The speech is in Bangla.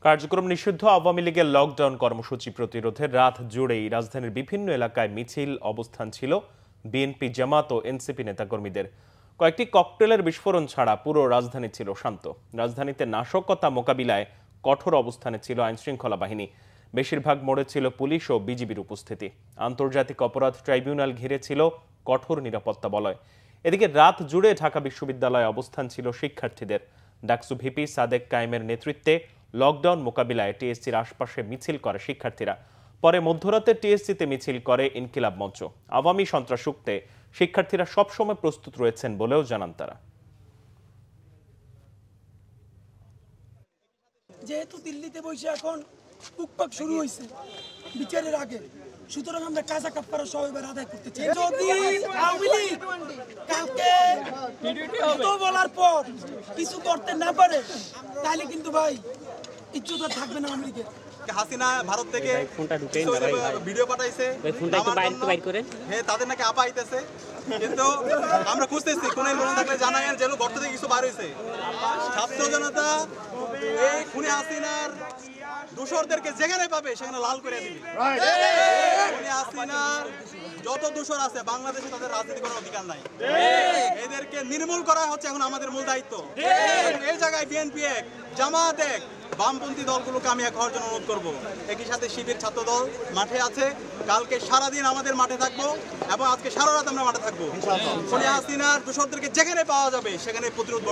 কার্যক্রম নিষিদ্ধ আওয়ামী লীগের লকডাউন কর্মসূচি প্রতিরোধে রাত জুড়েই রাজধানীর বিভিন্ন এলাকায় মিছিল অবস্থান ছিল বিএনপি, জামাত ও এনসিপি নেতাকর্মীদের। কয়েকটি ককটেলের বিস্ফোরণ ছাড়া পুরো রাজধানী ছিল শান্ত। রাজধানীতে নাশকতা মোকাবিলায় কঠোর অবস্থানে ছিল আইনশৃঙ্খলা বাহিনী। বেশিরভাগ মোড়ে ছিল পুলিশ ও বিজিবির উপস্থিতি। আন্তর্জাতিক অপরাধ ট্রাইব্যুনাল ঘিরে ছিল কঠোর নিরাপত্তা বলয়। এদিকে রাত জুড়ে ঢাকা বিশ্ববিদ্যালয়ে অবস্থান ছিল শিক্ষার্থীদের। ডাকসু ভিপি সাদেক কায়েমের নেতৃত্বে লকডাউন মোকাবিলায় টিএসসির আশপাশে মিছিল করে শিক্ষার্থীরা। পরে মধ্যরাতে টিএসসিতে মিছিল করে ইনকিলাব মঞ্চ। আওয়ামী সন্ত্রাস রুখতে শিক্ষার্থীরা সবসময় প্রস্তুত রয়েছেন বলেও জানান তারা। যেহেতু দিল্লিতে বসে এখন টুকটাক শুরু হয়েছে বিচারের আগে, সুতরাং আমরা কাজা কাপড়া সব এবার আদায় করতে চাই। যদি আওয়ামী লীগ কালকে বলার পর কিছু করতে না পারে তাহলে কিন্তু ভাই ইজ্জত থাকবে না আওয়ামী লীগের। হাসিনা ভারত থেকে ভিডিও পাঠাইছে, তাদের নাকি আপা আইতেছে, কিন্তু আমরা খুঁজতেছি কোন থাকলে জানাই যেন গর্ত থেকে কিছু বার হয়েছে। ছাত্র জনতা এই খুনি হাসিনার দূষরদেরকে যেখানে পাবে সেখানে লাল করে দিবে। খুনি হাসিনার যত দূষর আছে বাংলাদেশে তাদের রাজনীতি করার অধিকার নাই। এদেরকে নির্মূল করা হচ্ছে এখন আমাদের মূল দায়িত্ব। এই জায়গায় বিএনপি এক, জামাত এক, বামপন্থী দলগুলোকে আমি এক হওয়ার জন্য অনুরোধ করবো। একই সাথে শিবির ছাত্র দল মাঠে আছে। কালকে সারাদিন আমাদের মাঠে থাকবো এবং আজকে সারা রাত আমরা মাঠে থাকবো। খুনি হাসিনার দূষরদেরকে যেখানে পাওয়া যাবে সেখানে প্রতিরোধ